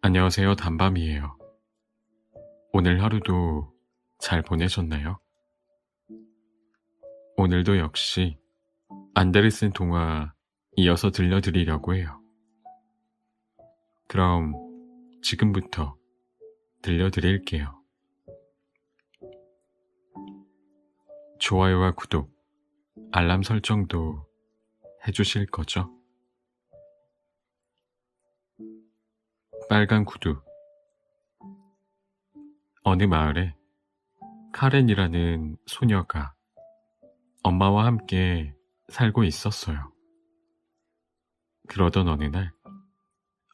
안녕하세요, 단밤이에요. 오늘 하루도 잘 보내셨나요? 오늘도 역시 안데르센 동화 이어서 들려드리려고 해요. 그럼 지금부터 들려드릴게요. 좋아요와 구독, 알람 설정도 해주실 거죠? 빨간 구두. 어느 마을에 카렌이라는 소녀가 엄마와 함께 살고 있었어요. 그러던 어느 날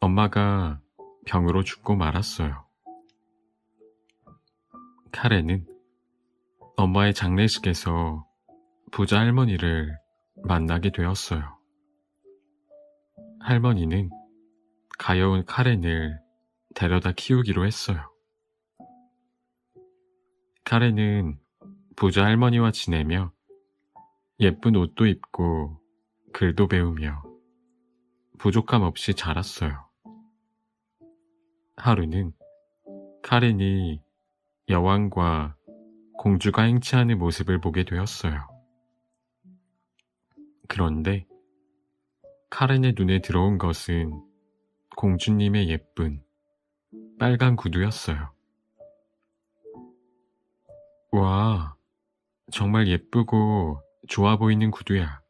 엄마가 병으로 죽고 말았어요. 카렌은 엄마의 장례식에서 부자 할머니를 만나게 되었어요. 할머니는 가여운 카렌을 데려다 키우기로 했어요. 카렌은 부자 할머니와 지내며 예쁜 옷도 입고 글도 배우며 부족함 없이 자랐어요. 하루는 카렌이 여왕과 공주가 행치하는 모습을 보게 되었어요. 그런데 카렌의 눈에 들어온 것은 공주님의 예쁜 빨간 구두였어요. 와, 정말 예쁘고 좋아 보이는 구두야.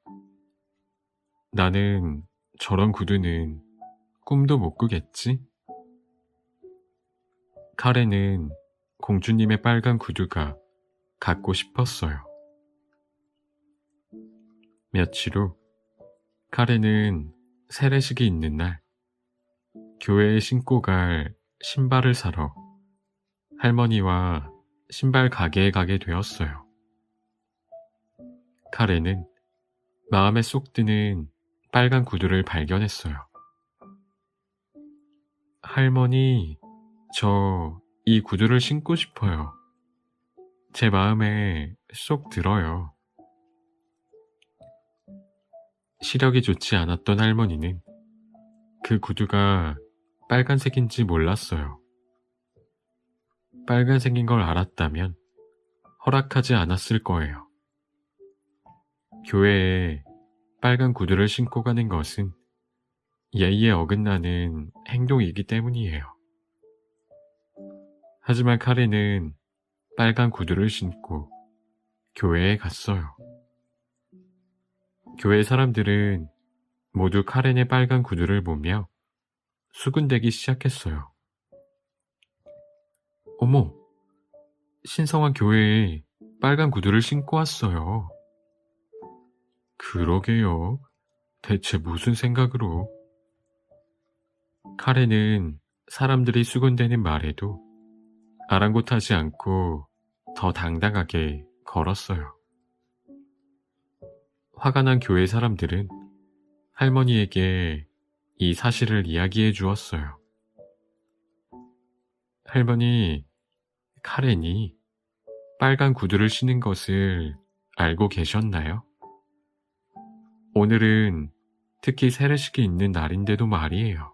나는 저런 구두는 꿈도 못 꾸겠지? 카렌은 공주님의 빨간 구두가 갖고 싶었어요. 며칠 후 카렌은 세례식이 있는 날 교회에 신고 갈 신발을 사러 할머니와 신발 가게에 가게 되었어요. 카렌은 마음에 쏙 드는 빨간 구두를 발견했어요. 할머니, 저 이 구두를 신고 싶어요. 제 마음에 쏙 들어요. 시력이 좋지 않았던 할머니는 그 구두가 빨간색인지 몰랐어요. 빨간색인 걸 알았다면 허락하지 않았을 거예요. 교회에 빨간 구두를 신고 가는 것은 예의에 어긋나는 행동이기 때문이에요. 하지만 카렌은 빨간 구두를 신고 교회에 갔어요. 교회 사람들은 모두 카렌의 빨간 구두를 보며 수군대기 시작했어요. 어머, 신성한 교회에 빨간 구두를 신고 왔어요. 그러게요. 대체 무슨 생각으로? 카렌은 사람들이 수군대는 말에도 아랑곳하지 않고 더 당당하게 걸었어요. 화가 난 교회 사람들은 할머니에게 이 사실을 이야기해 주었어요. 할머니, 카렌이 빨간 구두를 신은 것을 알고 계셨나요? 오늘은 특히 세례식이 있는 날인데도 말이에요.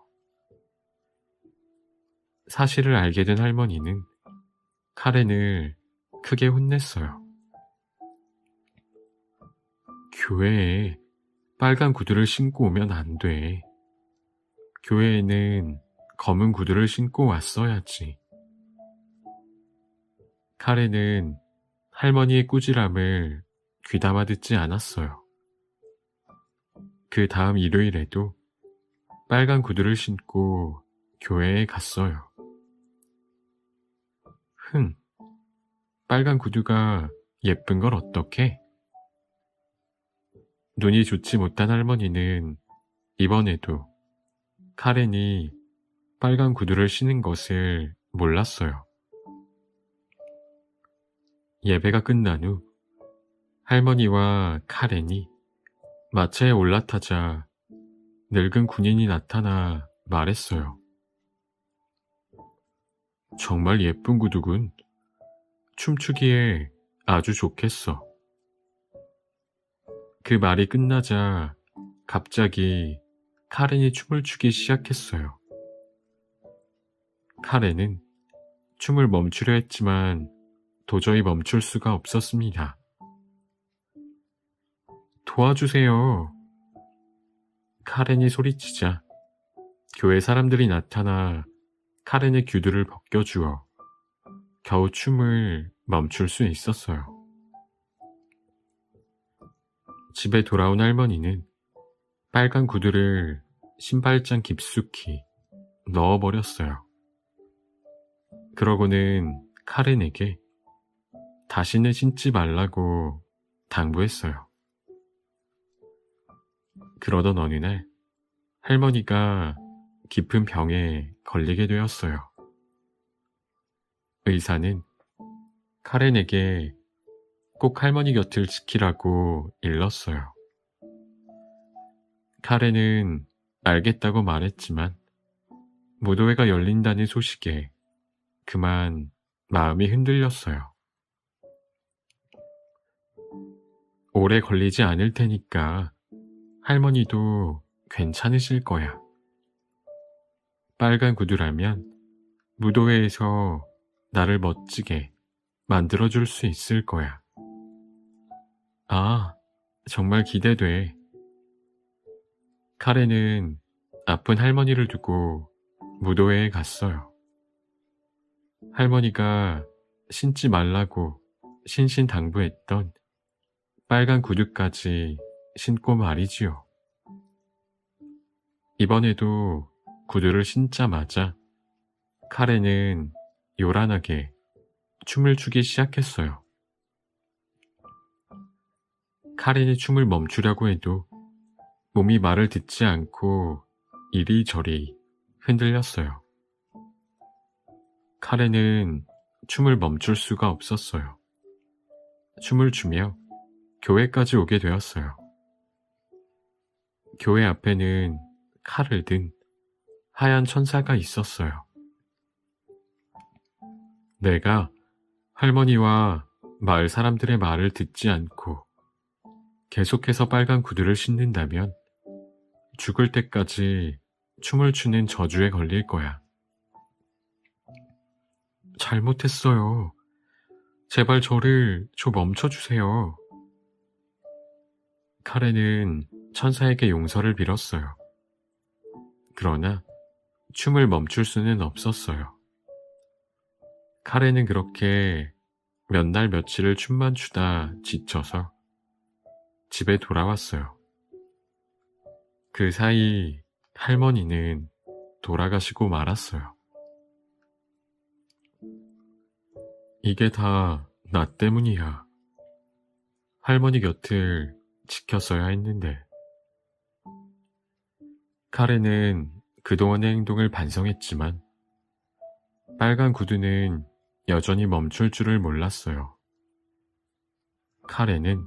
사실을 알게 된 할머니는 카렌을 크게 혼냈어요. 교회에 빨간 구두를 신고 오면 안 돼. 교회에는 검은 구두를 신고 왔어야지. 카렌은 할머니의 꾸지람을 귀담아 듣지 않았어요. 그 다음 일요일에도 빨간 구두를 신고 교회에 갔어요. 빨간 구두가 예쁜 걸 어떡해? 눈이 좋지 못한 할머니는 이번에도 카렌이 빨간 구두를 신은 것을 몰랐어요. 예배가 끝난 후 할머니와 카렌이 마차에 올라타자 늙은 군인이 나타나 말했어요. 정말 예쁜 구두군. 춤추기에 아주 좋겠어. 그 말이 끝나자 갑자기 카렌이 춤을 추기 시작했어요. 카렌은 춤을 멈추려 했지만 도저히 멈출 수가 없었습니다. 도와주세요. 카렌이 소리치자 교회 사람들이 나타나 카렌의 규두를 벗겨주어 겨우 춤을 멈출 수 있었어요. 집에 돌아온 할머니는 빨간 구두를 신발장 깊숙이 넣어버렸어요. 그러고는 카렌에게 다시는 신지 말라고 당부했어요. 그러던 어느 날 할머니가 깊은 병에 걸리게 되었어요. 의사는 카렌에게 꼭 할머니 곁을 지키라고 일렀어요. 카렌은 알겠다고 말했지만 무도회가 열린다는 소식에 그만 마음이 흔들렸어요. 오래 걸리지 않을 테니까 할머니도 괜찮으실 거야. 빨간 구두라면 무도회에서 나를 멋지게 만들어줄 수 있을 거야. 아, 정말 기대돼. 카렌은 아픈 할머니를 두고 무도회에 갔어요. 할머니가 신지 말라고 신신당부했던 빨간 구두까지 신고 말이지요. 이번에도 구두를 신자마자 카렌은 요란하게 춤을 추기 시작했어요. 카렌이 춤을 멈추려고 해도 몸이 말을 듣지 않고 이리저리 흔들렸어요. 카렌은 춤을 멈출 수가 없었어요. 춤을 추며 교회까지 오게 되었어요. 교회 앞에는 칼을 든 하얀 천사가 있었어요. 내가 할머니와 마을 사람들의 말을 듣지 않고 계속해서 빨간 구두를 신는다면 죽을 때까지 춤을 추는 저주에 걸릴 거야. 잘못했어요. 제발 저를 좀 멈춰주세요. 카렌은 천사에게 용서를 빌었어요. 그러나 춤을 멈출 수는 없었어요. 카렌은 그렇게 몇 날 며칠을 춤만 추다 지쳐서 집에 돌아왔어요. 그 사이 할머니는 돌아가시고 말았어요. 이게 다 나 때문이야. 할머니 곁을 지켰어야 했는데. 카렌은 그동안의 행동을 반성했지만 빨간 구두는 여전히 멈출 줄을 몰랐어요. 카렌은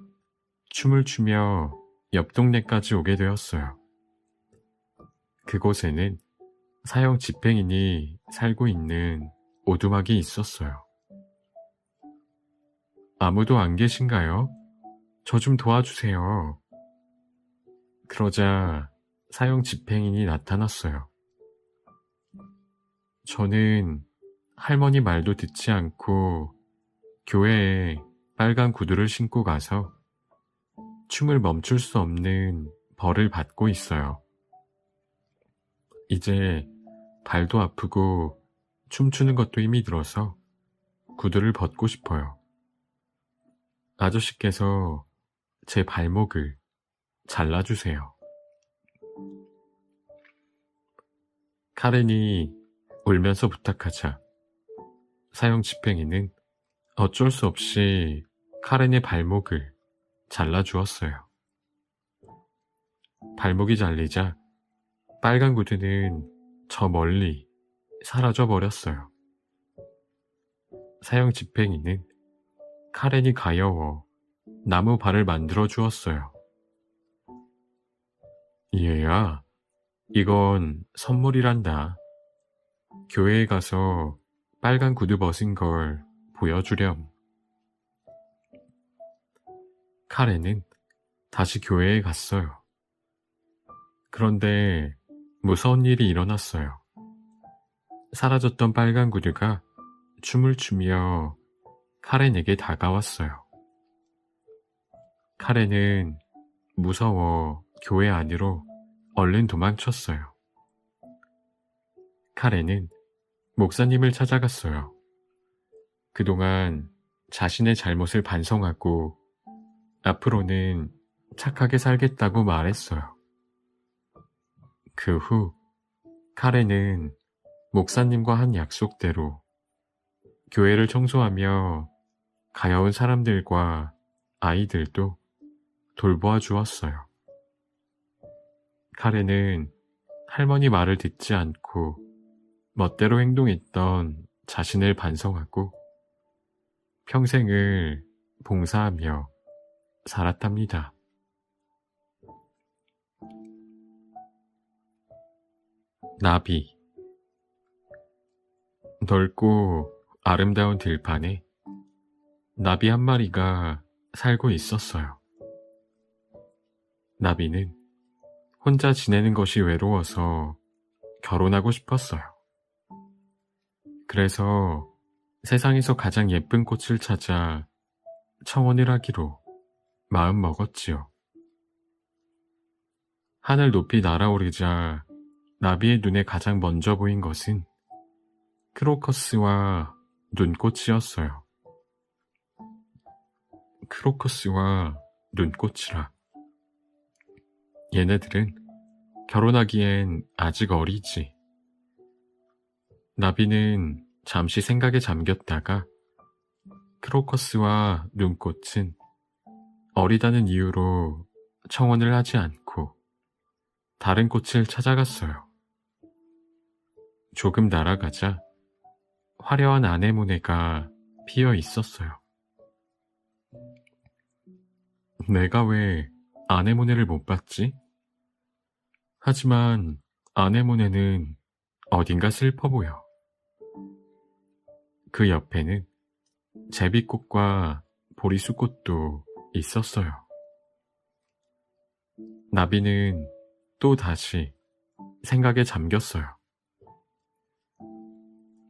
춤을 추며 옆 동네까지 오게 되었어요. 그곳에는 사형 집행인이 살고 있는 오두막이 있었어요. 아무도 안 계신가요? 저 좀 도와주세요. 그러자 사형 집행인이 나타났어요. 저는 할머니 말도 듣지 않고 교회에 빨간 구두를 신고 가서 춤을 멈출 수 없는 벌을 받고 있어요. 이제 발도 아프고 춤추는 것도 힘이 들어서 구두를 벗고 싶어요. 아저씨께서 제 발목을 잘라주세요. 카렌이 울면서 부탁하자 사형 집행인은 어쩔 수 없이 카렌의 발목을 잘라주었어요. 발목이 잘리자 빨간 구두는 저 멀리 사라져 버렸어요. 사형 집행인은 카렌이 가여워 나무 발을 만들어 주었어요. 얘야, 이건 선물이란다. 교회에 가서 빨간 구두 벗은 걸 보여주렴. 카렌은 다시 교회에 갔어요. 그런데 무서운 일이 일어났어요. 사라졌던 빨간 구두가 춤을 추며 카렌에게 다가왔어요. 카렌은 무서워 교회 안으로 얼른 도망쳤어요. 카렌은 목사님을 찾아갔어요. 그동안 자신의 잘못을 반성하고 앞으로는 착하게 살겠다고 말했어요. 그 후 카렌은 목사님과 한 약속대로 교회를 청소하며 가여운 사람들과 아이들도 돌보아 주었어요. 카렌은 할머니 말을 듣지 않고 멋대로 행동했던 자신을 반성하고 평생을 봉사하며 살았답니다. 나비. 넓고 아름다운 들판에 나비 한 마리가 살고 있었어요. 나비는 혼자 지내는 것이 외로워서 결혼하고 싶었어요. 그래서 세상에서 가장 예쁜 꽃을 찾아 청혼을 하기로 마음 먹었지요. 하늘 높이 날아오르자 나비의 눈에 가장 먼저 보인 것은 크로커스와 눈꽃이었어요. 크로커스와 눈꽃이라. 얘네들은 결혼하기엔 아직 어리지. 나비는 잠시 생각에 잠겼다가 크로커스와 눈꽃은 어리다는 이유로 청혼을 하지 않고 다른 꽃을 찾아갔어요. 조금 날아가자 화려한 아네모네가 피어 있었어요. 내가 왜 아네모네를 못 봤지? 하지만 아네모네는 어딘가 슬퍼 보여. 그 옆에는 제비꽃과 보리수꽃도 있었어요. 나비는 또 다시 생각에 잠겼어요.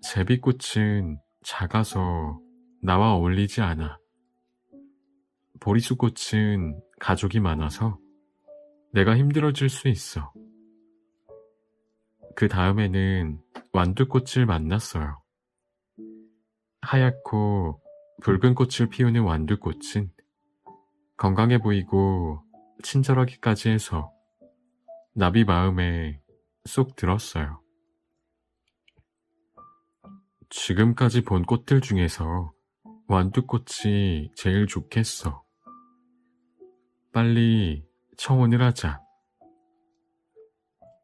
제비꽃은 작아서 나와 어울리지 않아. 보리수꽃은 가족이 많아서 내가 힘들어질 수 있어. 그 다음에는 완두꽃을 만났어요. 하얗고 붉은 꽃을 피우는 완두꽃은 건강해 보이고 친절하기까지 해서 나비 마음에 쏙 들었어요. 지금까지 본 꽃들 중에서 완두꽃이 제일 좋겠어. 빨리 청혼을 하자.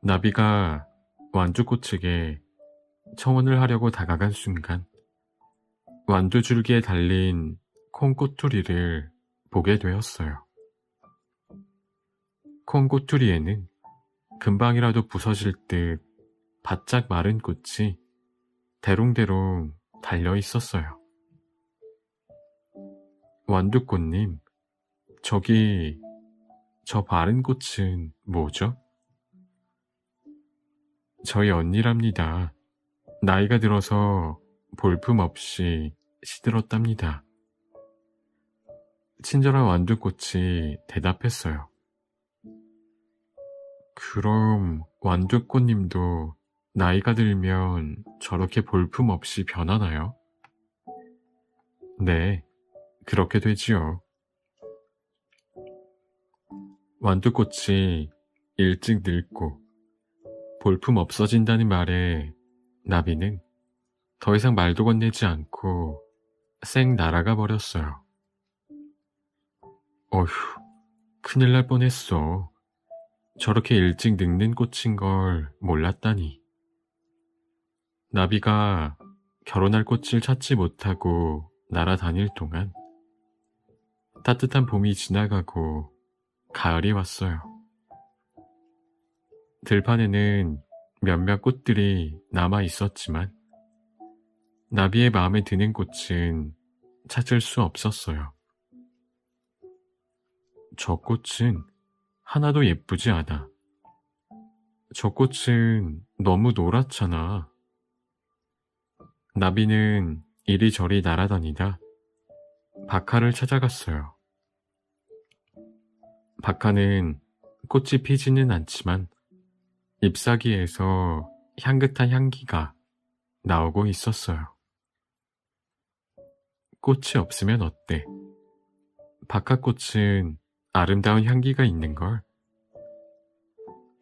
나비가 완두꽃에게 청혼을 하려고 다가간 순간 완두줄기에 달린 콩꼬투리를 보게 되었어요. 콩꼬투리에는 금방이라도 부서질 듯 바짝 마른 꽃이 대롱대롱 달려 있었어요. 완두꽃님, 저기 저 마른 꽃은 뭐죠? 저희 언니랍니다. 나이가 들어서 볼품 없이 시들었답니다. 친절한 완두꽃이 대답했어요. 그럼 완두꽃님도 나이가 들면 저렇게 볼품 없이 변하나요? 네, 그렇게 되지요. 완두꽃이 일찍 늙고 볼품 없어진다는 말에 나비는 더 이상 말도 건네지 않고 쌩 날아가 버렸어요. 어휴, 큰일 날 뻔했어. 저렇게 일찍 늙는 꽃인 걸 몰랐다니. 나비가 결혼할 꽃을 찾지 못하고 날아다닐 동안 따뜻한 봄이 지나가고 가을이 왔어요. 들판에는 몇몇 꽃들이 남아 있었지만 나비의 마음에 드는 꽃은 찾을 수 없었어요. 저 꽃은 하나도 예쁘지 않아. 저 꽃은 너무 노랗잖아. 나비는 이리저리 날아다니다 박하를 찾아갔어요. 박하는 꽃이 피지는 않지만 잎사귀에서 향긋한 향기가 나오고 있었어요. 꽃이 없으면 어때? 박하꽃은 아름다운 향기가 있는걸.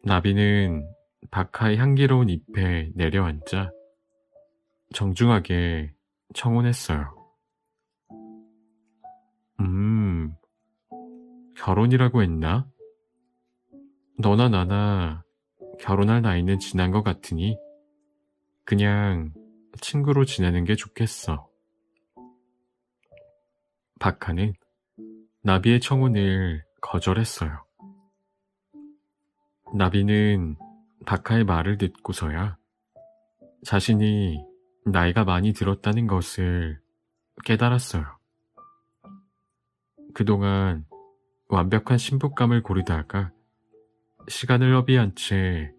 나비는 박하의 향기로운 잎에 내려앉아 정중하게 청혼했어요. 결혼이라고 했나? 너나 나나 결혼할 나이는 지난 것 같으니 그냥 친구로 지내는 게 좋겠어. 박하는 나비의 청혼을 거절했어요. 나비는 박하의 말을 듣고서야 자신이 나이가 많이 들었다는 것을 깨달았어요. 그동안 완벽한 신부감을 고르다가 시간을 허비한 채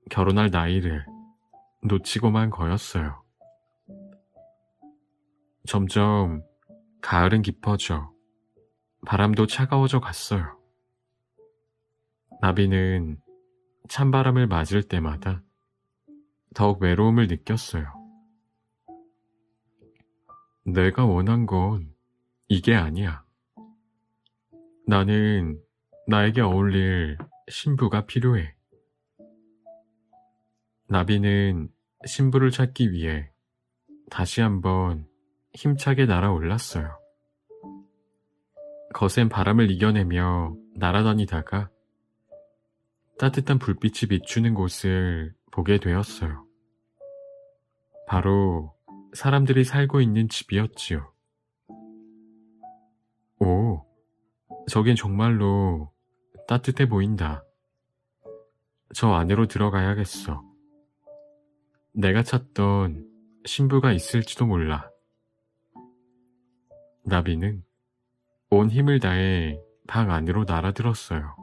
결혼할 나이를 놓치고만 거였어요. 점점 가을은 깊어져 바람도 차가워져 갔어요. 나비는 찬바람을 맞을 때마다 더욱 외로움을 느꼈어요. 내가 원한 건 이게 아니야. 나는 나에게 어울릴 신부가 필요해. 나비는 신부를 찾기 위해 다시 한번 힘차게 날아올랐어요. 거센 바람을 이겨내며 날아다니다가 따뜻한 불빛이 비추는 곳을 보게 되었어요. 바로 사람들이 살고 있는 집이었지요. 오, 저긴 정말로 따뜻해 보인다. 저 안으로 들어가야겠어. 내가 찾던 신부가 있을지도 몰라. 나비는 온 힘을 다해 방 안으로 날아들었어요.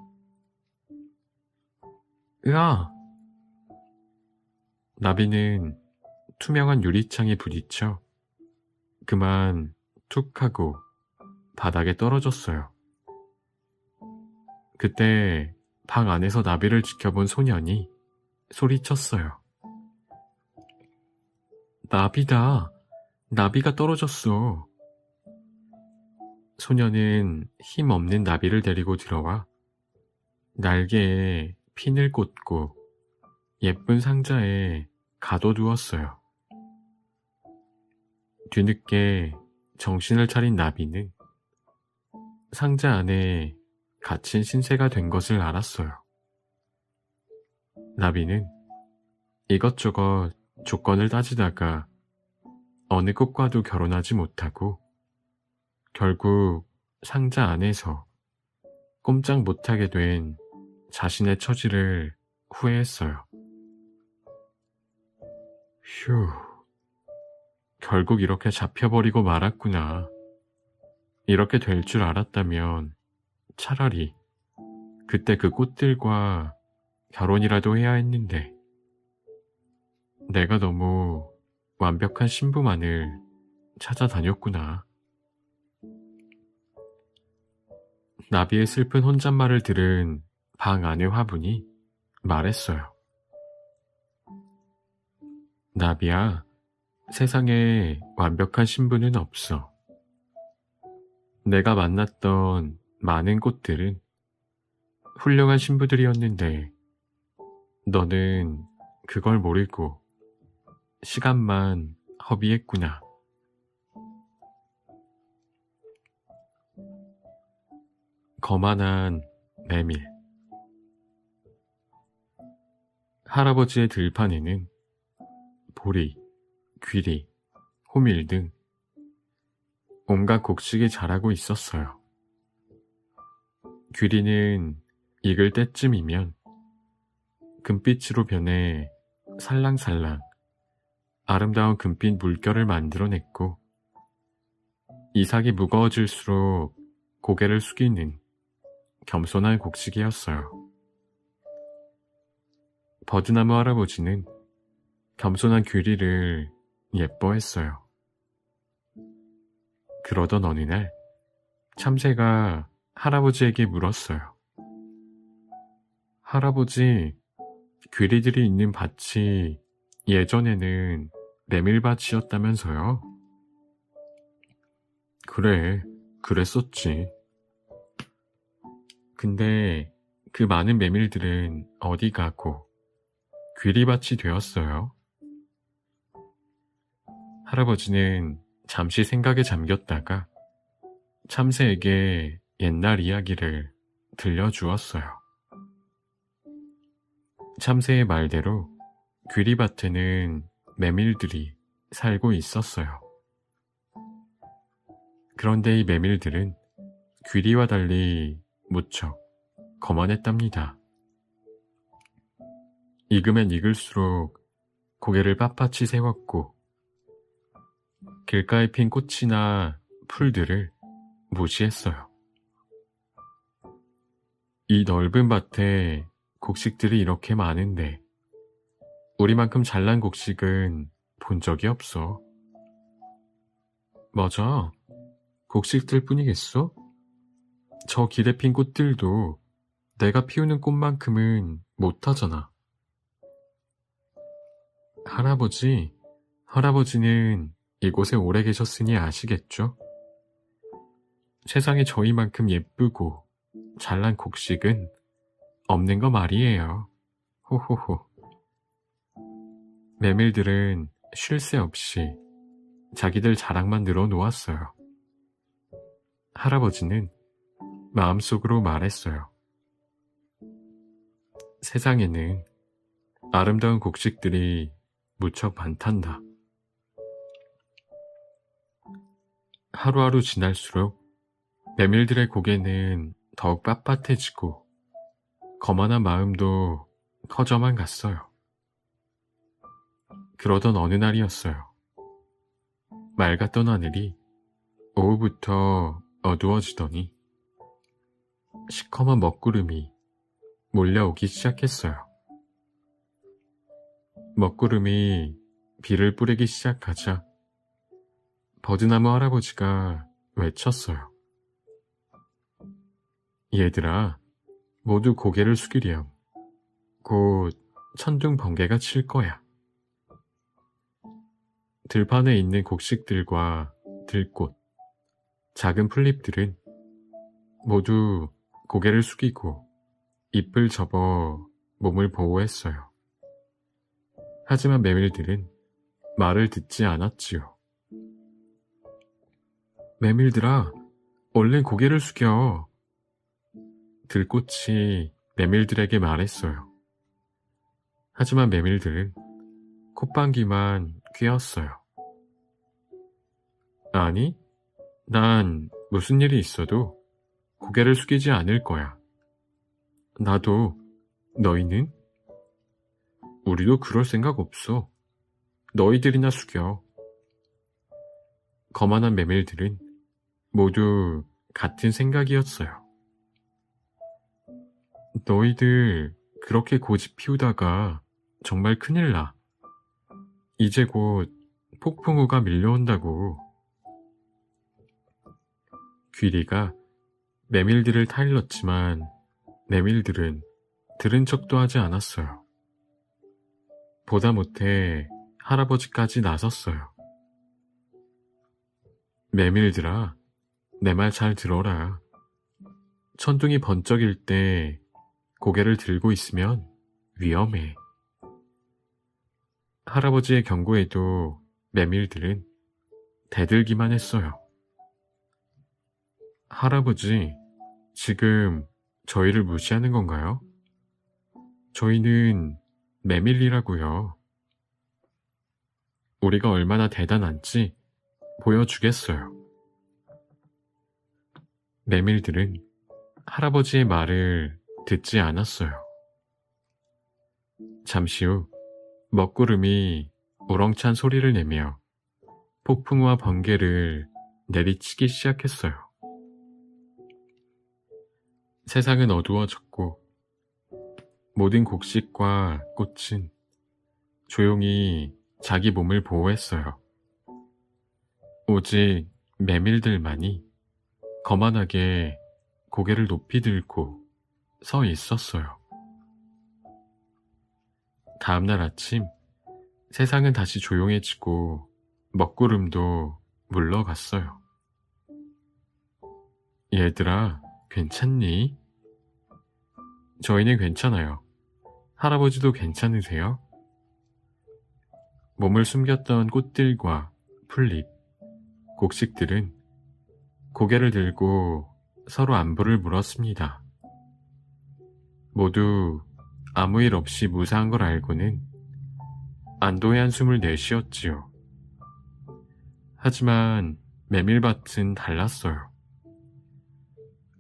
으아! 나비는 투명한 유리창에 부딪혀 그만 툭 하고 바닥에 떨어졌어요. 그때 방 안에서 나비를 지켜본 소년이 소리쳤어요. 나비다. 나비가 떨어졌어. 소년은 힘없는 나비를 데리고 들어와 날개에 핀을 꽂고 예쁜 상자에 가둬두었어요. 뒤늦게 정신을 차린 나비는 상자 안에 갇힌 신세가 된 것을 알았어요. 나비는 이것저것 조건을 따지다가 어느 꽃과도 결혼하지 못하고 결국 상자 안에서 꼼짝 못하게 된 자신의 처지를 후회했어요. 휴, 결국 이렇게 잡혀버리고 말았구나. 이렇게 될 줄 알았다면 차라리 그때 그 꽃들과 결혼이라도 해야 했는데 내가 너무 완벽한 신부만을 찾아다녔구나. 나비의 슬픈 혼잣말을 들은 방 안의 화분이 말했어요. 나비야, 세상에 완벽한 신부는 없어. 내가 만났던 많은 꽃들은 훌륭한 신부들이었는데 너는 그걸 모르고 시간만 허비했구나. 거만한 메밀. 할아버지의 들판에는 보리, 귀리, 호밀 등 온갖 곡식이 자라고 있었어요. 귀리는 익을 때쯤이면 금빛으로 변해 살랑살랑 아름다운 금빛 물결을 만들어냈고 이삭이 무거워질수록 고개를 숙이는 겸손한 곡식이었어요. 버드나무 할아버지는 겸손한 귀리를 예뻐했어요. 그러던 어느 날 참새가 할아버지에게 물었어요. 할아버지, 귀리들이 있는 밭이 예전에는 메밀밭이었다면서요? 그래, 그랬었지. 근데 그 많은 메밀들은 어디 가고 귀리밭이 되었어요? 할아버지는 잠시 생각에 잠겼다가 참새에게 옛날 이야기를 들려주었어요. 참새의 말대로 귀리밭에는 메밀들이 살고 있었어요. 그런데 이 메밀들은 귀리와 달리 무척 거만했답니다. 익으면 익을수록 고개를 빳빳이 세웠고 길가에 핀 꽃이나 풀들을 무시했어요. 이 넓은 밭에 곡식들이 이렇게 많은데 우리만큼 잘난 곡식은 본 적이 없어. 맞아. 곡식들 뿐이겠어? 저 길에 핀 꽃들도 내가 피우는 꽃만큼은 못하잖아. 할아버지는 이곳에 오래 계셨으니 아시겠죠? 세상에 저희만큼 예쁘고 잘난 곡식은 없는 거 말이에요. 호호호. 메밀들은 쉴 새 없이 자기들 자랑만 늘어놓았어요. 할아버지는 마음속으로 말했어요. 세상에는 아름다운 곡식들이 무척 많단다. 하루하루 지날수록 메밀들의 고개는 더욱 빳빳해지고 거만한 마음도 커져만 갔어요. 그러던 어느 날이었어요. 맑았던 하늘이 오후부터 어두워지더니 시커먼 먹구름이 몰려오기 시작했어요. 먹구름이 비를 뿌리기 시작하자 버드나무 할아버지가 외쳤어요. 얘들아, 모두 고개를 숙이렴. 곧 천둥 번개가 칠 거야. 들판에 있는 곡식들과 들꽃, 작은 풀잎들은 모두 고개를 숙이고 잎을 접어 몸을 보호했어요. 하지만 메밀들은 말을 듣지 않았지요. 메밀들아, 얼른 고개를 숙여. 들꽃이 메밀들에게 말했어요. 하지만 메밀들은 콧방귀만 뀌었어요. 아니, 난 무슨 일이 있어도 고개를 숙이지 않을 거야. 나도, 너희는? 우리도 그럴 생각 없어. 너희들이나 숙여. 거만한 메밀들은 모두 같은 생각이었어요. 너희들 그렇게 고집 피우다가 정말 큰일 나. 이제 곧 폭풍우가 밀려온다고. 귀리가 메밀들을 타일렀지만 메밀들은 들은 척도 하지 않았어요. 보다 못해 할아버지까지 나섰어요. 메밀들아, 내 말 잘 들어라. 천둥이 번쩍일 때 고개를 들고 있으면 위험해. 할아버지의 경고에도 메밀들은 대들기만 했어요. 할아버지, 지금 저희를 무시하는 건가요? 저희는 메밀이라고요. 우리가 얼마나 대단한지 보여주겠어요. 메밀들은 할아버지의 말을 듣지 않았어요. 잠시 후 먹구름이 우렁찬 소리를 내며 폭풍우와 번개를 내리치기 시작했어요. 세상은 어두워졌고 모든 곡식과 꽃은 조용히 자기 몸을 보호했어요. 오직 메밀들만이 거만하게 고개를 높이 들고 서 있었어요. 다음날 아침, 세상은 다시 조용해지고 먹구름도 물러갔어요. 얘들아, 괜찮니? 저희는 괜찮아요. 할아버지도 괜찮으세요? 몸을 숨겼던 꽃들과 풀잎, 곡식들은 고개를 들고 서로 안부를 물었습니다. 모두 아무 일 없이 무사한 걸 알고는 안도의 한숨을 내쉬었지요. 하지만 메밀밭은 달랐어요.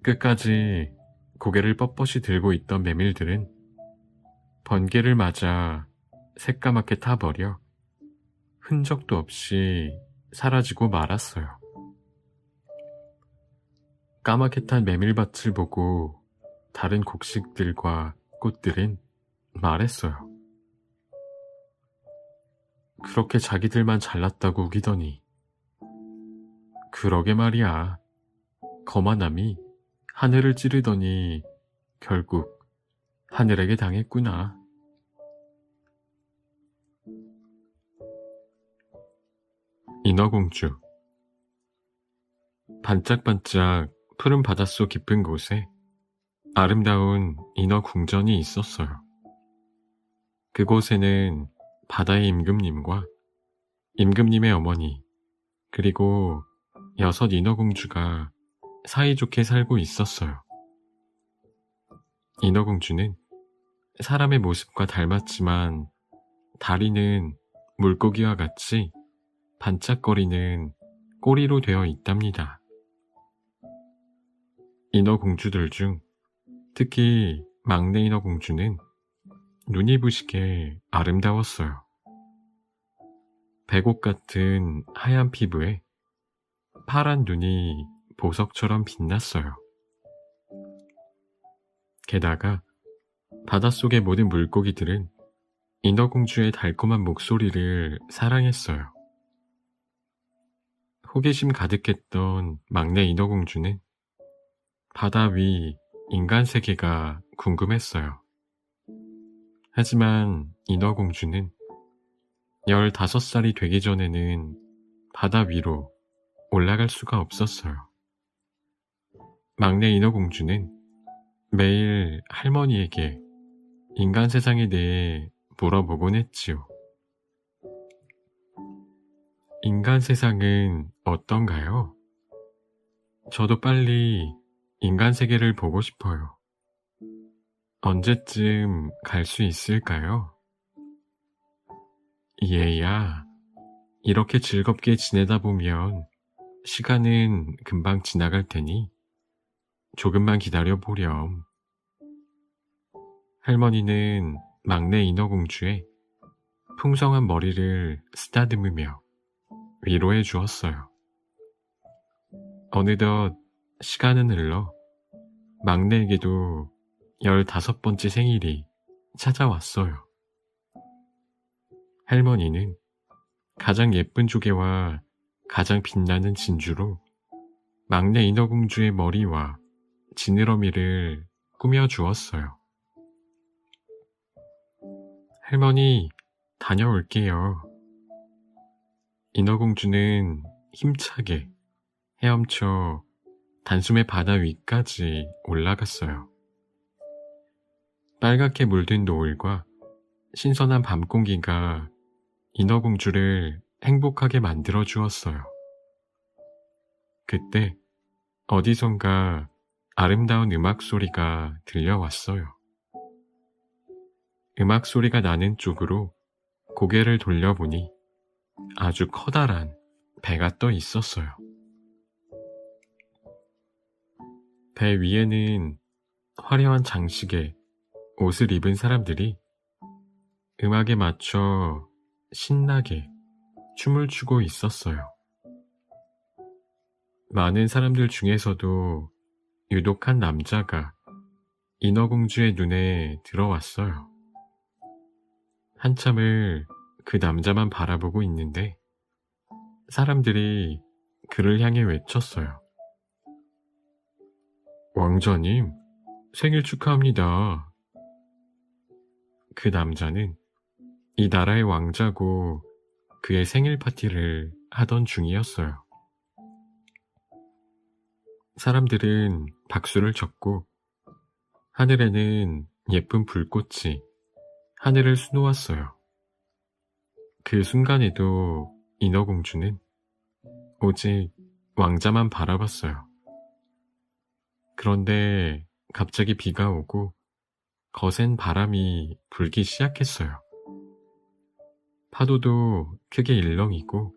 끝까지 고개를 뻣뻣이 들고 있던 메밀들은 번개를 맞아 새까맣게 타버려 흔적도 없이 사라지고 말았어요. 까맣게 탄 메밀밭을 보고 다른 곡식들과 꽃들은 말했어요. 그렇게 자기들만 잘났다고 우기더니 그러게 말이야. 거만함이 하늘을 찌르더니 결국 하늘에게 당했구나. 인어공주. 반짝반짝 푸른 바닷속 깊은 곳에 아름다운 인어궁전이 있었어요. 그곳에는 바다의 임금님과 임금님의 어머니, 그리고 6 인어공주가 사이좋게 살고 있었어요. 인어공주는 사람의 모습과 닮았지만 다리는 물고기와 같이 반짝거리는 꼬리로 되어 있답니다. 인어공주들 중 특히 막내 인어공주는 눈이 부시게 아름다웠어요. 백옥 같은 하얀 피부에 파란 눈이 보석처럼 빛났어요. 게다가 바닷속의 모든 물고기들은 인어공주의 달콤한 목소리를 사랑했어요. 호기심 가득했던 막내 인어공주는 바다 위 인간 세계가 궁금했어요. 하지만 인어공주는 15살이 되기 전에는 바다 위로 올라갈 수가 없었어요. 막내 인어공주는 매일 할머니에게 인간 세상에 대해 물어보곤 했지요. 인간 세상은 어떤가요? 저도 빨리 인간 세계를 보고 싶어요. 언제쯤 갈 수 있을까요? 얘야, 이렇게 즐겁게 지내다 보면 시간은 금방 지나갈 테니 조금만 기다려 보렴. 할머니는 막내 인어공주의 풍성한 머리를 쓰다듬으며 위로해 주었어요. 어느덧 시간은 흘러 막내에게도 15번째 생일이 찾아왔어요. 할머니는 가장 예쁜 조개와 가장 빛나는 진주로 막내 인어공주의 머리와 지느러미를 꾸며주었어요. 할머니, 다녀올게요. 인어공주는 힘차게 헤엄쳐 단숨에 바다 위까지 올라갔어요. 빨갛게 물든 노을과 신선한 밤 공기가 인어공주를 행복하게 만들어 주었어요. 그때 어디선가 아름다운 음악 소리가 들려왔어요. 음악 소리가 나는 쪽으로 고개를 돌려보니 아주 커다란 배가 떠 있었어요. 배 위에는 화려한 장식에 옷을 입은 사람들이 음악에 맞춰 신나게 춤을 추고 있었어요. 많은 사람들 중에서도 유독 한 남자가 인어공주의 눈에 들어왔어요. 한참을 그 남자만 바라보고 있는데 사람들이 그를 향해 외쳤어요. 왕자님, 생일 축하합니다. 그 남자는 이 나라의 왕자고 그의 생일 파티를 하던 중이었어요. 사람들은 박수를 쳤고 하늘에는 예쁜 불꽃이 하늘을 수놓았어요. 그 순간에도 인어공주는 오직 왕자만 바라봤어요. 그런데 갑자기 비가 오고 거센 바람이 불기 시작했어요. 파도도 크게 일렁이고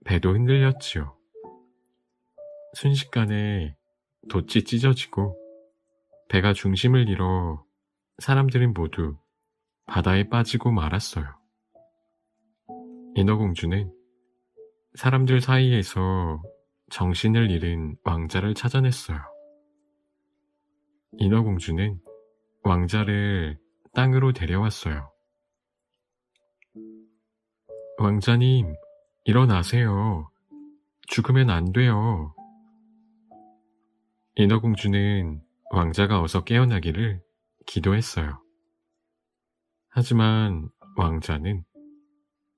배도 흔들렸지요. 순식간에 돛이 찢어지고 배가 중심을 잃어 사람들은 모두 바다에 빠지고 말았어요. 인어공주는 사람들 사이에서 정신을 잃은 왕자를 찾아냈어요. 인어공주는 왕자를 땅으로 데려왔어요. 왕자님, 일어나세요. 죽으면 안 돼요. 인어공주는 왕자가 어서 깨어나기를 기도했어요. 하지만 왕자는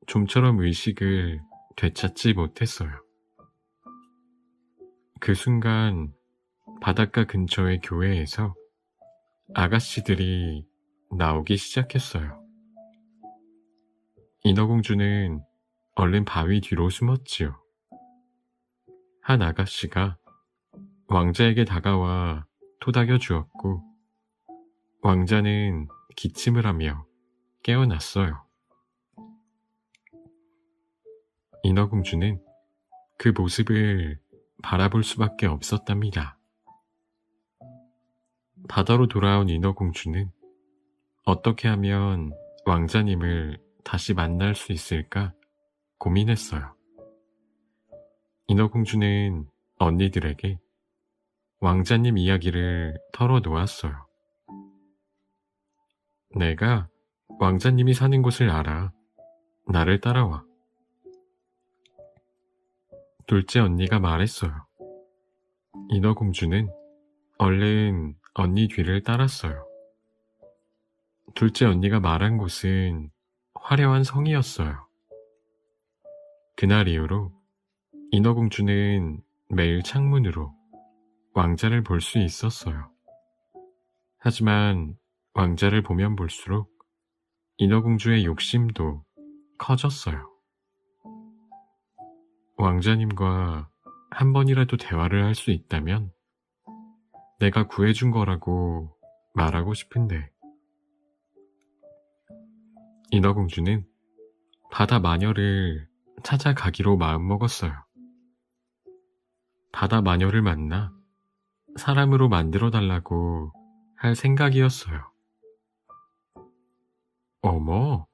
좀처럼 의식을 되찾지 못했어요. 그 순간 바닷가 근처의 교회에서 아가씨들이 나오기 시작했어요. 인어공주는 얼른 바위 뒤로 숨었지요. 한 아가씨가 왕자에게 다가와 토닥여 주었고 왕자는 기침을 하며 깨어났어요. 인어공주는 그 모습을 바라볼 수밖에 없었답니다. 바다로 돌아온 인어공주는 어떻게 하면 왕자님을 다시 만날 수 있을까 고민했어요. 인어공주는 언니들에게 왕자님 이야기를 털어놓았어요. 내가 왕자님이 사는 곳을 알아. 나를 따라와. 둘째 언니가 말했어요. 인어공주는 얼른 언니 뒤를 따랐어요. 둘째 언니가 말한 곳은 화려한 성이었어요. 그날 이후로 인어공주는 매일 창문으로 왕자를 볼 수 있었어요. 하지만 왕자를 보면 볼수록 인어공주의 욕심도 커졌어요. 왕자님과 한 번이라도 대화를 할 수 있다면 내가 구해준 거라고 말하고 싶은데. 인어공주는 바다 마녀를 찾아가기로 마음먹었어요. 바다 마녀를 만나 사람으로 만들어달라고 할 생각이었어요. 어머,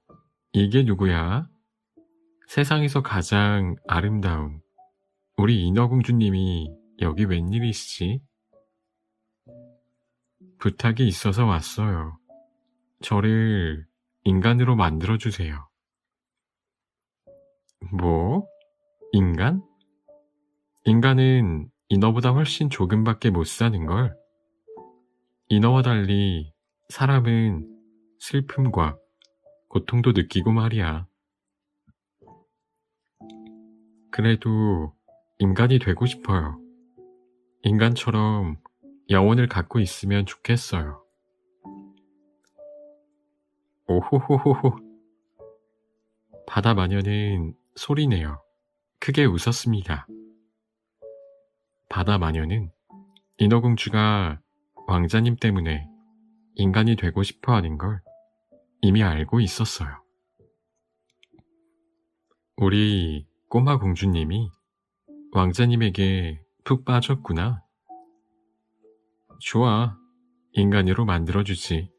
이게 누구야? 세상에서 가장 아름다운 우리 인어공주님이 여기 웬일이시지? 부탁이 있어서 왔어요. 저를 인간으로 만들어주세요. 뭐? 인간? 인간은 인어보다 훨씬 조금밖에 못 사는걸. 인어와 달리 사람은 슬픔과 고통도 느끼고 말이야. 그래도 인간이 되고 싶어요. 인간처럼 영혼을 갖고 있으면 좋겠어요. 오호호호호. 바다 마녀는 소리내어 크게 웃었습니다. 바다 마녀는 인어공주가 왕자님 때문에 인간이 되고 싶어 하는 걸 이미 알고 있었어요. 우리 꼬마 공주님이 왕자님에게 푹 빠졌구나. 좋아, 인간으로 만들어주지.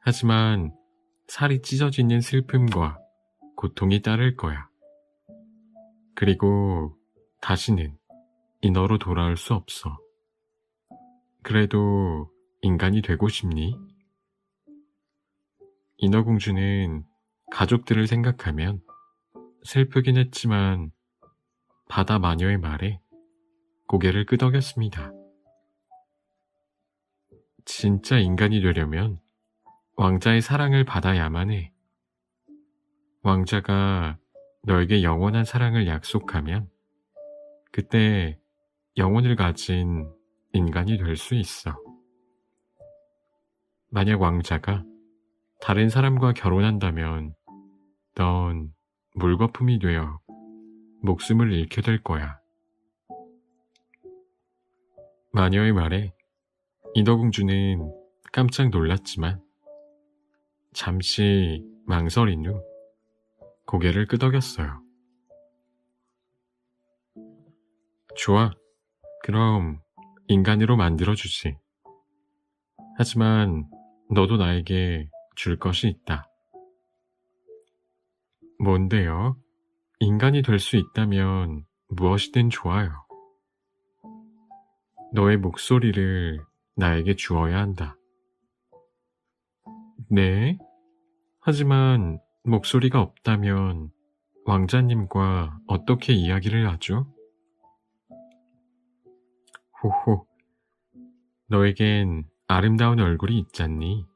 하지만 살이 찢어지는 슬픔과 고통이 따를 거야. 그리고 다시는 인어로 돌아올 수 없어. 그래도 인간이 되고 싶니? 인어공주는 가족들을 생각하면 슬프긴 했지만 바다 마녀의 말에 고개를 끄덕였습니다. 진짜 인간이 되려면 왕자의 사랑을 받아야만 해. 왕자가 너에게 영원한 사랑을 약속하면 그때 영혼을 가진 인간이 될 수 있어. 만약 왕자가 다른 사람과 결혼한다면 넌 물거품이 되어 목숨을 잃게 될 거야. 마녀의 말에 인어공주는 깜짝 놀랐지만 잠시 망설인 후 고개를 끄덕였어요. 좋아, 그럼 인간으로 만들어주지. 하지만 너도 나에게 줄 것이 있다. 뭔데요? 인간이 될 수 있다면 무엇이든 좋아요. 너의 목소리를 나에게 주어야 한다. 네? 하지만 목소리가 없다면 왕자님과 어떻게 이야기를 하죠? 호호, 너에겐 아름다운 얼굴이 있잖니.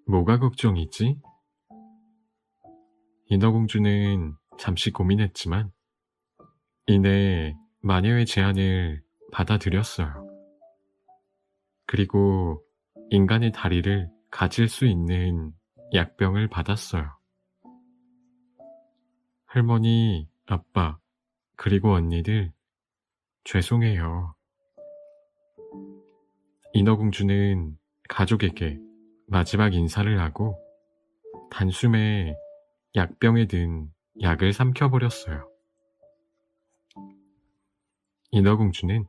뭐가 걱정이지? 인어공주는 잠시 고민했지만 이내 마녀의 제안을 받아들였어요. 그리고 인간의 다리를 가질 수 있는 약병을 받았어요. 할머니, 아빠, 그리고 언니들, 죄송해요. 인어공주는 가족에게 마지막 인사를 하고 단숨에 약병에 든 약을 삼켜버렸어요. 인어공주는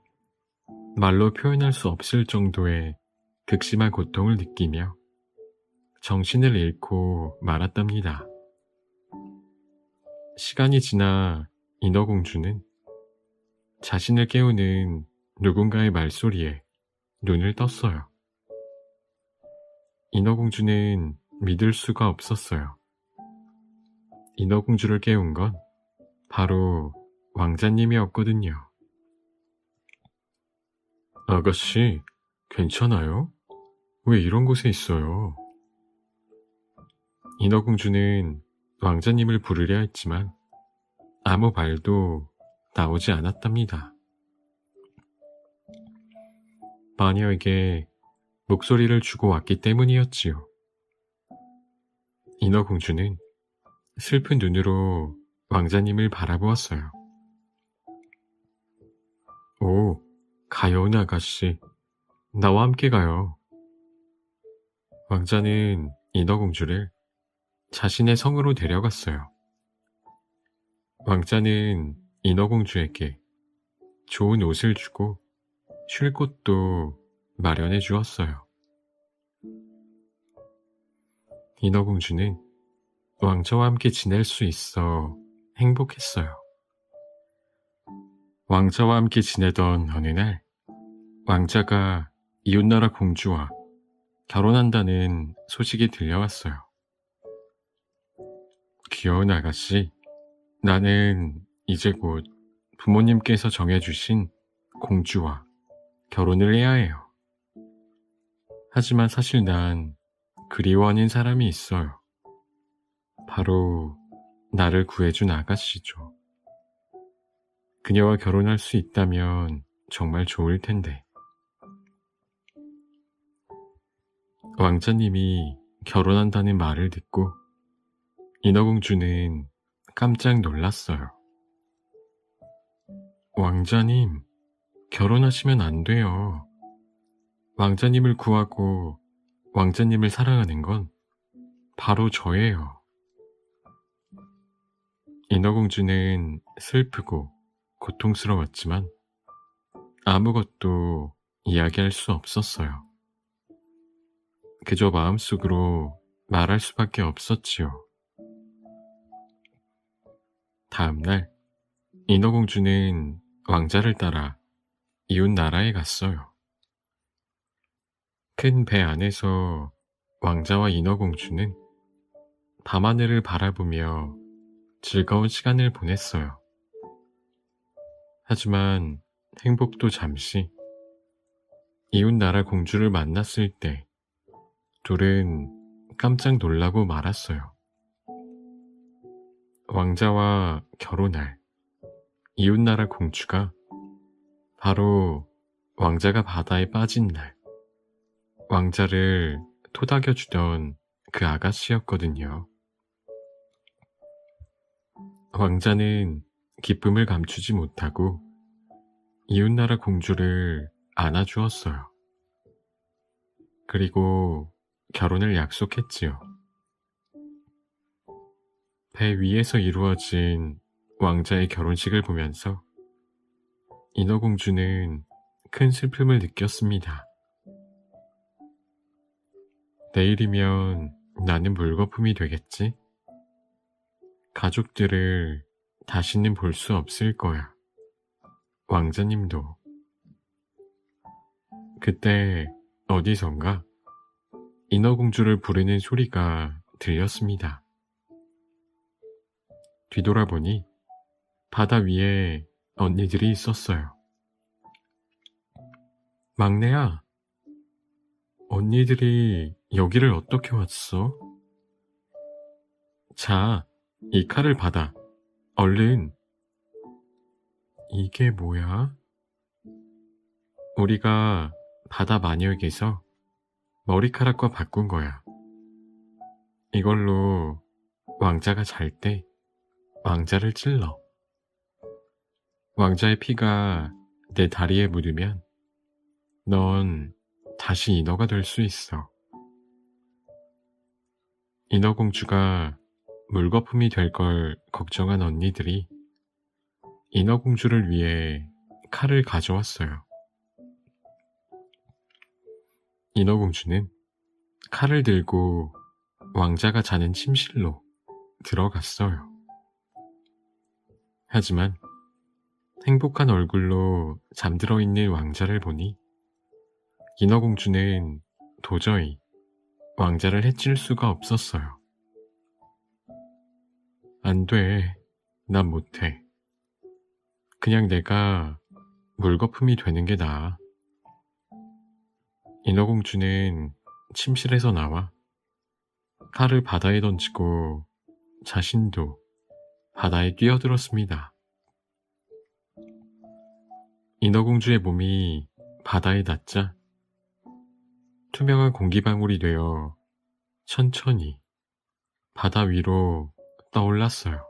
말로 표현할 수 없을 정도의 극심한 고통을 느끼며 정신을 잃고 말았답니다. 시간이 지나 인어공주는 자신을 깨우는 누군가의 말소리에 눈을 떴어요. 인어공주는 믿을 수가 없었어요. 인어공주를 깨운 건 바로 왕자님이었거든요. 아가씨, 괜찮아요? 왜 이런 곳에 있어요? 인어공주는 왕자님을 부르려 했지만 아무 말도 나오지 않았답니다. 마녀에게 목소리를 주고 왔기 때문이었지요. 인어공주는 슬픈 눈으로 왕자님을 바라보았어요. 오, 가여운 아가씨, 나와 함께 가요. 왕자는 인어공주를 자신의 성으로 데려갔어요. 왕자는 인어공주에게 좋은 옷을 주고 쉴 곳도 마련해 주었어요. 인어공주는 왕자와 함께 지낼 수 있어 행복했어요. 왕자와 함께 지내던 어느 날, 왕자가 이웃나라 공주와 결혼한다는 소식이 들려왔어요. 귀여운 아가씨, 나는 이제 곧 부모님께서 정해주신 공주와 결혼을 해야 해요. 하지만 사실 난 그리워하는 사람이 있어요. 바로 나를 구해준 아가씨죠. 그녀와 결혼할 수 있다면 정말 좋을 텐데. 왕자님이 결혼한다는 말을 듣고 인어공주는 깜짝 놀랐어요. 왕자님, 결혼하시면 안 돼요. 왕자님을 구하고 왕자님을 사랑하는 건 바로 저예요. 인어공주는 슬프고 고통스러웠지만 아무것도 이야기할 수 없었어요. 그저 마음속으로 말할 수밖에 없었지요. 다음날 인어공주는 왕자를 따라 이웃 나라에 갔어요. 큰 배 안에서 왕자와 인어공주는 밤하늘을 바라보며 즐거운 시간을 보냈어요. 하지만 행복도 잠시 이웃나라 공주를 만났을 때 둘은 깜짝 놀라고 말았어요. 왕자와 결혼할 이웃나라 공주가 바로 왕자가 바다에 빠진 날 왕자를 토닥여주던 그 아가씨였거든요. 왕자는 기쁨을 감추지 못하고 이웃나라 공주를 안아주었어요. 그리고 결혼을 약속했지요. 배 위에서 이루어진 왕자의 결혼식을 보면서 인어공주는 큰 슬픔을 느꼈습니다. 내일이면 나는 물거품이 되겠지? 가족들을 다시는 볼 수 없을 거야. 왕자님도. 그때 어디선가 인어공주를 부르는 소리가 들렸습니다. 뒤돌아보니 바다 위에 언니들이 있었어요. 막내야, 언니들이 여기를 어떻게 왔어? 자, 이 칼을 받아. 얼른. 이게 뭐야? 우리가 바다 마녀에게서 머리카락과 바꾼 거야. 이걸로 왕자가 잘 때 왕자를 찔러. 왕자의 피가 내 다리에 묻으면 넌 다시 인어가 될 수 있어. 인어공주가 물거품이 될 걸 걱정한 언니들이 인어공주를 위해 칼을 가져왔어요. 인어공주는 칼을 들고 왕자가 자는 침실로 들어갔어요. 하지만 행복한 얼굴로 잠들어 있는 왕자를 보니 인어공주는 도저히 왕자를 해칠 수가 없었어요. 안 돼, 난 못해. 그냥 내가 물거품이 되는 게 나아. 인어공주는 침실에서 나와 칼을 바다에 던지고 자신도 바다에 뛰어들었습니다. 인어공주의 몸이 바다에 닿자 투명한 공기방울이 되어 천천히 바다 위로 떠올랐어요.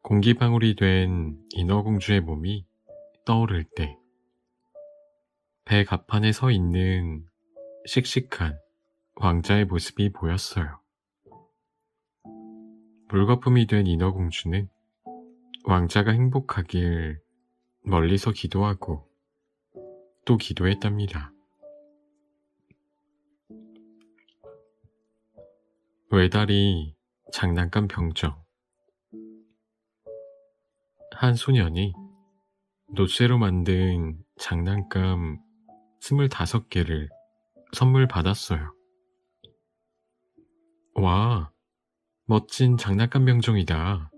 공기방울이 된 인어공주의 몸이 떠오를 때 배 갑판에 서 있는 씩씩한 왕자의 모습이 보였어요. 물거품이 된 인어공주는 왕자가 행복하길 멀리서 기도하고 또 기도했답니다. 외다리 장난감 병정. 한 소년이 놋쇠로 만든 장난감 25개를 선물 받았어요. 와, 멋진 장난감 병정이다.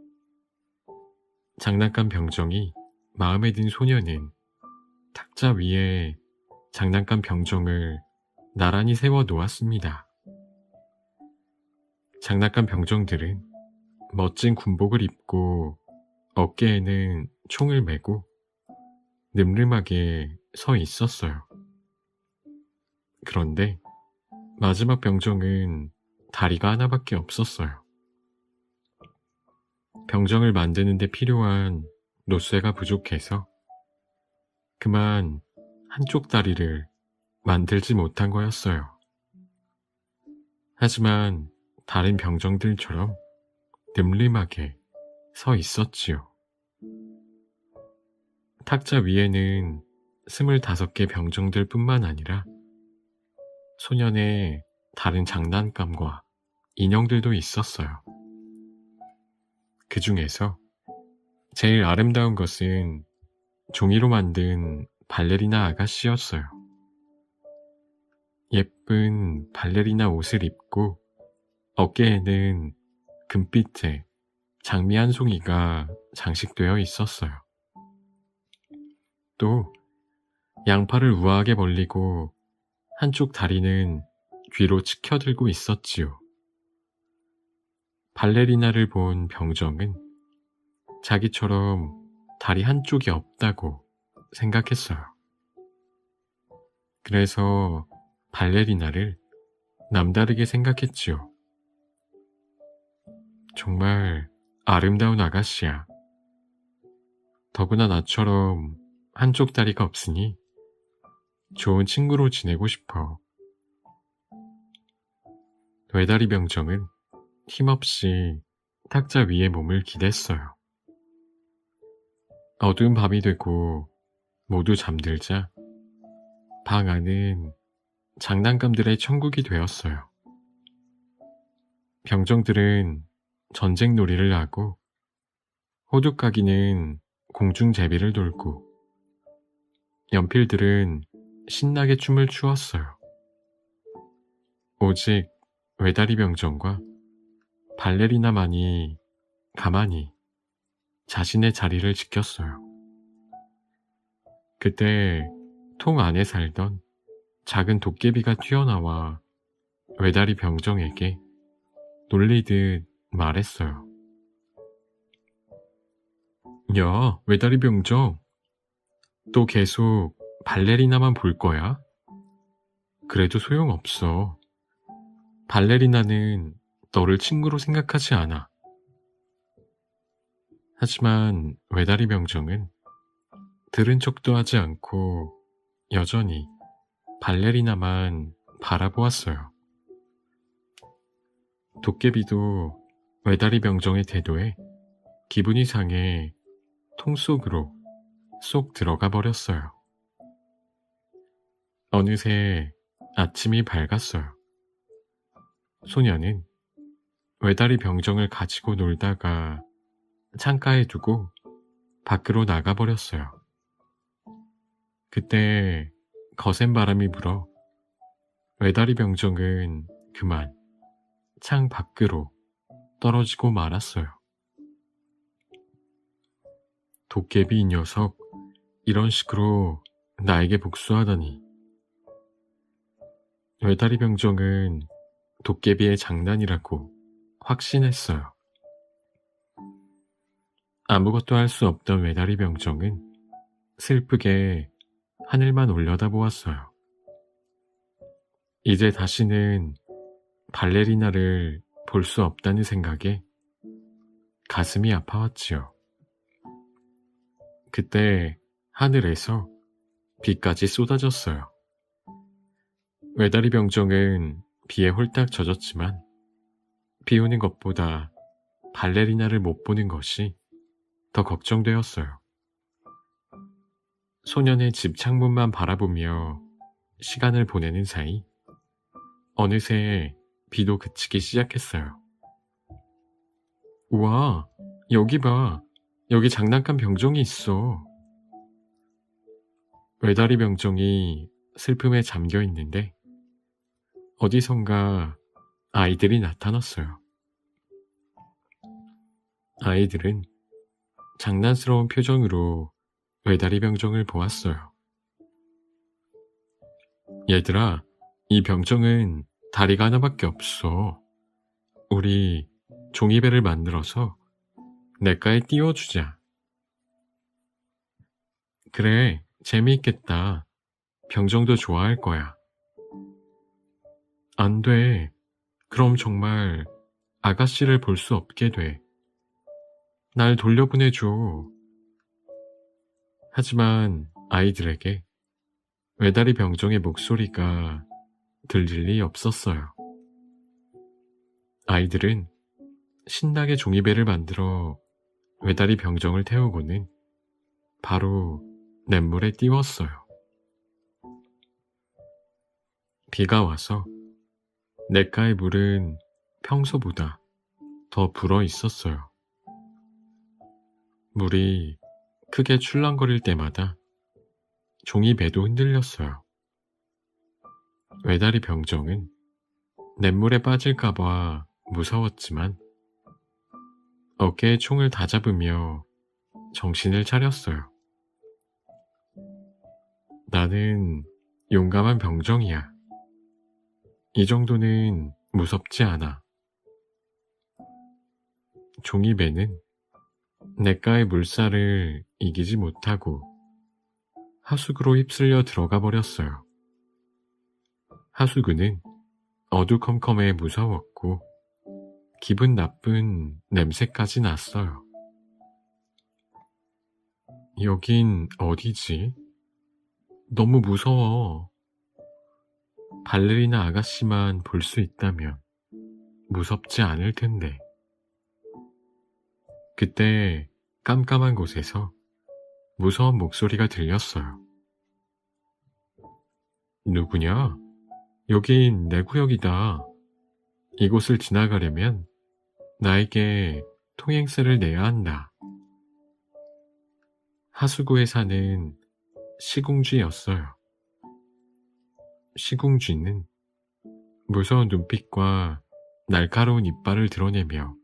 장난감 병정이 마음에 든 소년은 탁자 위에 장난감 병정을 나란히 세워 놓았습니다. 장난감 병정들은 멋진 군복을 입고 어깨에는 총을 메고 늠름하게 서 있었어요. 그런데 마지막 병정은 다리가 하나밖에 없었어요. 병정을 만드는 데 필요한 놋쇠가 부족해서 그만 한쪽 다리를 만들지 못한 거였어요. 하지만 다른 병정들처럼 늠름하게 서 있었지요. 탁자 위에는 25개 병정들 뿐만 아니라 소년의 다른 장난감과 인형들도 있었어요. 그 중에서 제일 아름다운 것은 종이로 만든 발레리나 아가씨였어요. 예쁜 발레리나 옷을 입고 어깨에는 금빛의 장미 한 송이가 장식되어 있었어요. 또 양팔을 우아하게 벌리고 한쪽 다리는 뒤로 치켜들고 있었지요. 발레리나를 본 병정은 자기처럼 다리 한쪽이 없다고 생각했어요. 그래서 발레리나를 남다르게 생각했지요. 정말 아름다운 아가씨야. 더구나 나처럼 한쪽 다리가 없으니 좋은 친구로 지내고 싶어. 외다리 병정은 힘없이 탁자 위에 몸을 기댔어요. 어두운 밤이 되고 모두 잠들자 방 안은 장난감들의 천국이 되었어요. 병정들은 전쟁 놀이를 하고 호두까기는 공중제비를 돌고 연필들은 신나게 춤을 추었어요. 오직 외다리 병정과 발레리나만이 가만히 자신의 자리를 지켰어요. 그때 통 안에 살던 작은 도깨비가 튀어나와 외다리 병정에게 놀리듯 말했어요. 야, 외다리 병정, 또 계속 발레리나만 볼 거야? 그래도 소용없어. 발레리나는 너를 친구로 생각하지 않아. 하지만 외다리 병정은 들은 척도 하지 않고 여전히 발레리나만 바라보았어요. 도깨비도 외다리 병정의 태도에 기분이 상해 통 속으로 쏙 들어가 버렸어요. 어느새 아침이 밝았어요. 소녀는 외다리 병정을 가지고 놀다가 창가에 두고 밖으로 나가버렸어요. 그때 거센 바람이 불어 외다리 병정은 그만 창 밖으로 떨어지고 말았어요. 도깨비 이 녀석, 이런 식으로 나에게 복수하다니. 외다리 병정은 도깨비의 장난이라고 확신했어요. 아무것도 할 수 없던 외다리 병정은 슬프게 하늘만 올려다보았어요. 이제 다시는 발레리나를 볼 수 없다는 생각에 가슴이 아파왔지요. 그때 하늘에서 비까지 쏟아졌어요. 외다리 병정은 비에 홀딱 젖었지만 비 오는 것보다 발레리나를 못 보는 것이 더 걱정되었어요. 소년의 집 창문만 바라보며 시간을 보내는 사이 어느새 비도 그치기 시작했어요. 우와, 여기 봐. 여기 장난감 병정이 있어. 외다리 병정이 슬픔에 잠겨 있는데 어디선가 아이들이 나타났어요. 아이들은 장난스러운 표정으로 외다리 병정을 보았어요. 얘들아, 이 병정은 다리가 하나밖에 없어. 우리 종이배를 만들어서 냇가에 띄워주자. 그래, 재미있겠다. 병정도 좋아할 거야. 안 돼. 그럼 정말 아가씨를 볼 수 없게 돼. 날 돌려보내줘. 하지만 아이들에게 외다리 병정의 목소리가 들릴 리 없었어요. 아이들은 신나게 종이배를 만들어 외다리 병정을 태우고는 바로 냇물에 띄웠어요. 비가 와서 냇가의 물은 평소보다 더 불어 있었어요. 물이 크게 출렁거릴 때마다 종이배도 흔들렸어요. 외다리 병정은 냇물에 빠질까봐 무서웠지만 어깨에 총을 다잡으며 정신을 차렸어요. 나는 용감한 병정이야. 이 정도는 무섭지 않아. 종이배는 냇가의 물살을 이기지 못하고 하수구로 휩쓸려 들어가 버렸어요. 하수구는 어두컴컴해 무서웠고 기분 나쁜 냄새까지 났어요. 여긴 어디지? 너무 무서워. 발레리나 아가씨만 볼 수 있다면 무섭지 않을 텐데. 그때 깜깜한 곳에서 무서운 목소리가 들렸어요. 누구냐? 여긴 내 구역이다. 이곳을 지나가려면 나에게 통행세를 내야 한다. 하수구에 사는 시궁쥐였어요. 시궁쥐는 무서운 눈빛과 날카로운 이빨을 드러내며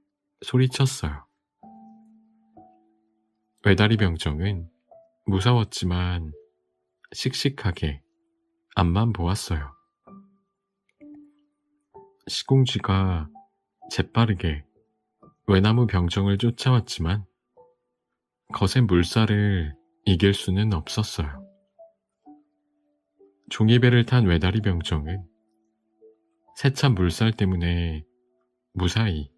소리쳤어요. 외다리 병정은 무서웠지만 씩씩하게 앞만 보았어요. 시궁쥐가 재빠르게 외나무 병정을 쫓아왔지만 거센 물살을 이길 수는 없었어요. 종이배를 탄 외다리 병정은 세찬 물살 때문에 무사히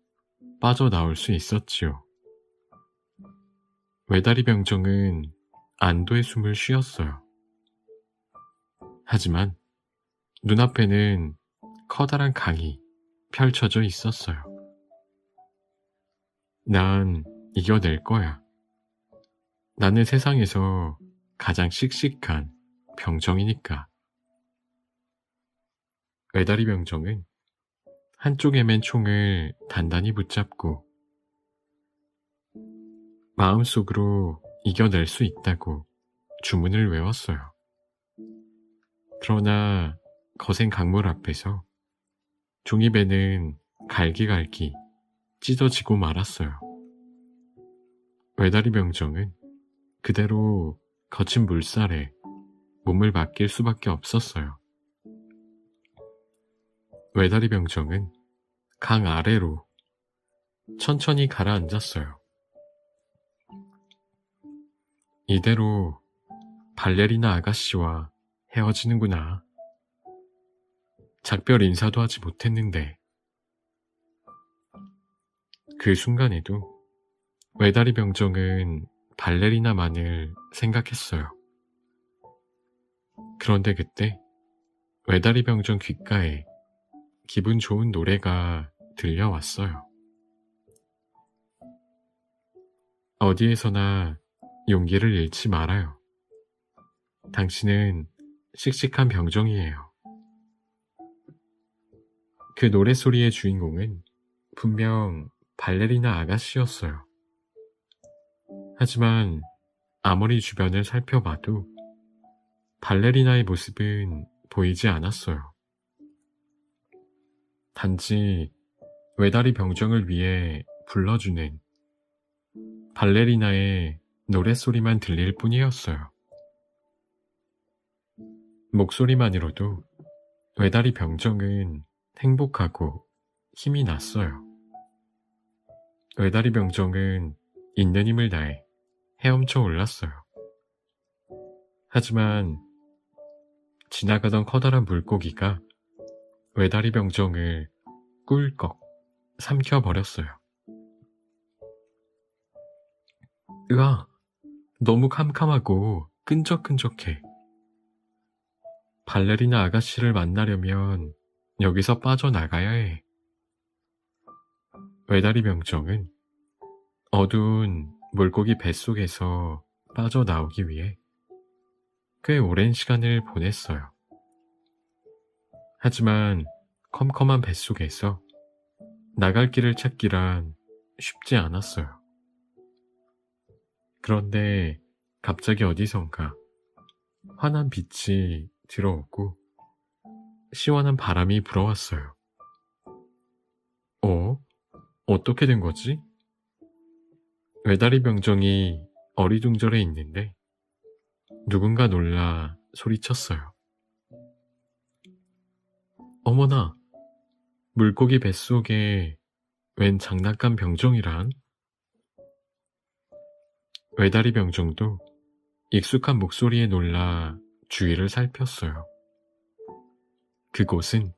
빠져나올 수 있었지요. 외다리 병정은 안도의 숨을 쉬었어요. 하지만 눈앞에는 커다란 강이 펼쳐져 있었어요. 난 이겨낼 거야. 나는 세상에서 가장 씩씩한 병정이니까. 외다리 병정은 한쪽에 맨 총을 단단히 붙잡고 마음속으로 이겨낼 수 있다고 주문을 외웠어요. 그러나 거센 강물 앞에서 종이배는 갈기갈기 찢어지고 말았어요. 외다리 병정은 그대로 거친 물살에 몸을 맡길 수밖에 없었어요. 외다리 병정은 강 아래로 천천히 가라앉았어요. 이대로 발레리나 아가씨와 헤어지는구나. 작별 인사도 하지 못했는데. 그 순간에도 외다리 병정은 발레리나만을 생각했어요. 그런데 그때 외다리 병정 귓가에 기분 좋은 노래가 들려왔어요. 어디에서나 용기를 잃지 말아요. 당신은 씩씩한 병정이에요. 그 노랫소리의 주인공은 분명 발레리나 아가씨였어요. 하지만 아무리 주변을 살펴봐도 발레리나의 모습은 보이지 않았어요. 단지 외다리 병정을 위해 불러주는 발레리나의 노랫소리만 들릴 뿐이었어요. 목소리만으로도 외다리 병정은 행복하고 힘이 났어요. 외다리 병정은 있는 힘을 다해 헤엄쳐 올랐어요. 하지만 지나가던 커다란 물고기가 외다리 병정을 꿀꺽 삼켜버렸어요. 으아, 너무 캄캄하고 끈적끈적해. 발레리나 아가씨를 만나려면 여기서 빠져나가야 해. 외다리 병정은 어두운 물고기 뱃속에서 빠져나오기 위해 꽤 오랜 시간을 보냈어요. 하지만 컴컴한 뱃속에서 나갈 길을 찾기란 쉽지 않았어요. 그런데 갑자기 어디선가 환한 빛이 들어오고 시원한 바람이 불어왔어요. 어떻게 된 거지? 외다리 병정이 어리둥절해 있는데 누군가 놀라 소리쳤어요. 어머나, 물고기 뱃속에 웬 장난감 병정이란? 외다리 병정도 익숙한 목소리에 놀라 주위를 살폈어요. 그곳은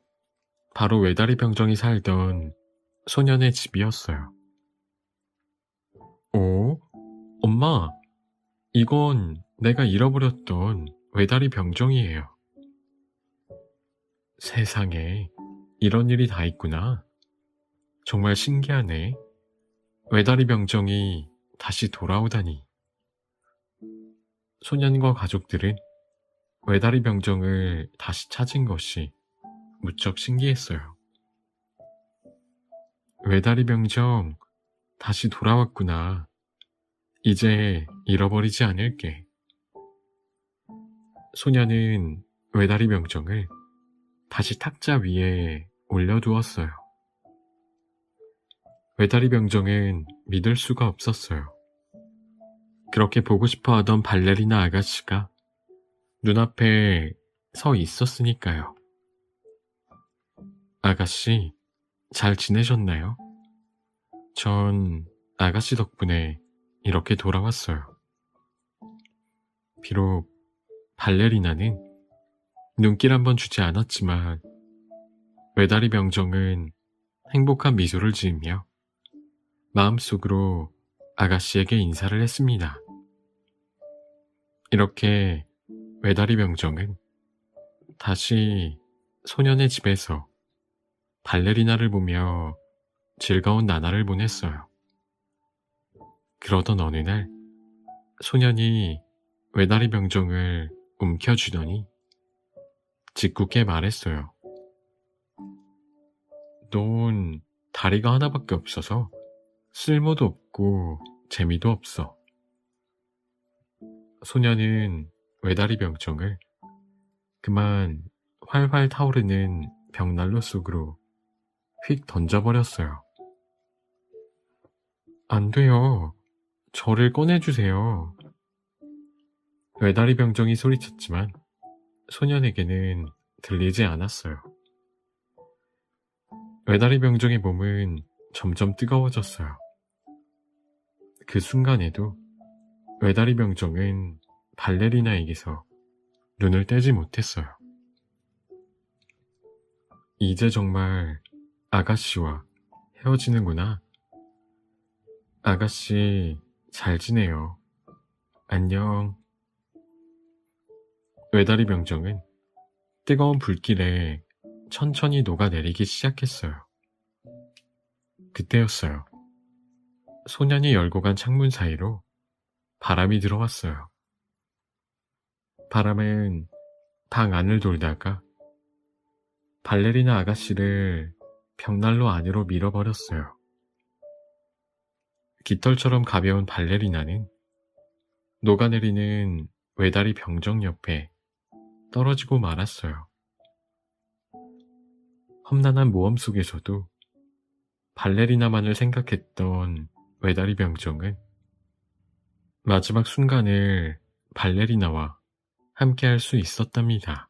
바로 외다리 병정이 살던 소년의 집이었어요. 엄마, 이건 내가 잃어버렸던 외다리 병정이에요. 세상에, 이런 일이 다 있구나. 정말 신기하네. 외다리 병정이 다시 돌아오다니. 소년과 가족들은 외다리 병정을 다시 찾은 것이 무척 신기했어요. 외다리 병정, 다시 돌아왔구나. 이제 잃어버리지 않을게. 소년은 외다리 병정을 다시 탁자 위에 올려두었어요. 외다리 병정은 믿을 수가 없었어요. 그렇게 보고 싶어 하던 발레리나 아가씨가 눈앞에 서 있었으니까요. 아가씨, 잘 지내셨나요? 전 아가씨 덕분에 이렇게 돌아왔어요. 비록 발레리나는 눈길 한번 주지 않았지만 외다리 병정은 행복한 미소를 지으며 마음속으로 아가씨에게 인사를 했습니다. 이렇게 외다리 병정은 다시 소년의 집에서 발레리나를 보며 즐거운 나날을 보냈어요. 그러던 어느 날 소년이 외다리 병정을 움켜쥐더니 짓궂게 말했어요. 넌 다리가 하나밖에 없어서 쓸모도 없고 재미도 없어. 소년은 외다리 병정을 그만 활활 타오르는 벽난로 속으로 휙 던져버렸어요. 안 돼요. 저를 꺼내주세요. 외다리 병정이 소리쳤지만 소년에게는 들리지 않았어요. 외다리 병정의 몸은 점점 뜨거워졌어요. 그 순간에도 외다리 병정은 발레리나에게서 눈을 떼지 못했어요. 이제 정말 아가씨와 헤어지는구나. 아가씨, 잘 지내요. 안녕. 외다리 병정은 뜨거운 불길에 천천히 녹아내리기 시작했어요. 그때였어요. 소년이 열고 간 창문 사이로 바람이 들어왔어요. 바람은 방 안을 돌다가 발레리나 아가씨를 벽난로 안으로 밀어버렸어요. 깃털처럼 가벼운 발레리나는 녹아내리는 외다리 병정 옆에 떨어지고 말았어요. 험난한 모험 속에서도 발레리나만을 생각했던 외다리 병정은 마지막 순간을 발레리나와 함께할 수 있었답니다.